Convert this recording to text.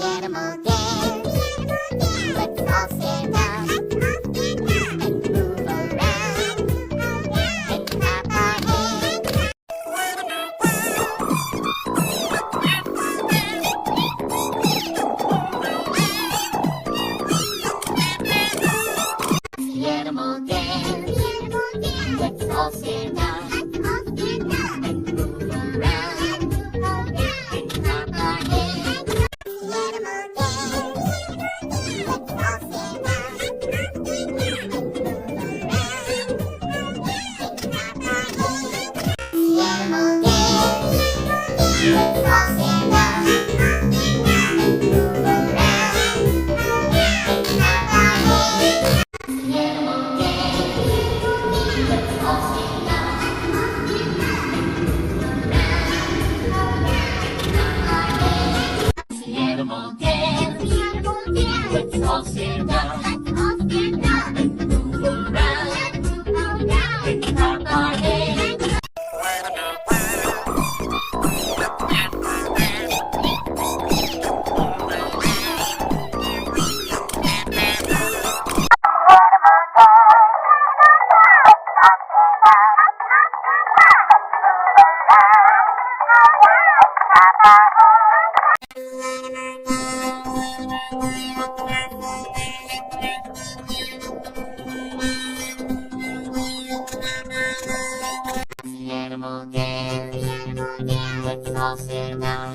animal dance. Let's all stand up and move around and clap our hands. The animal dance. Let's all stand up and move around and clap our hands. The animal dance. Let's all stand up and move around and clap our hands. The animal dance. Let's all stand up and move around and clap our hands. The animal dance. Let's all stand up and move around and clap our hands. The animal dance. Let's all stand up and move around and clap our hands. The animal dance. Let's all stand up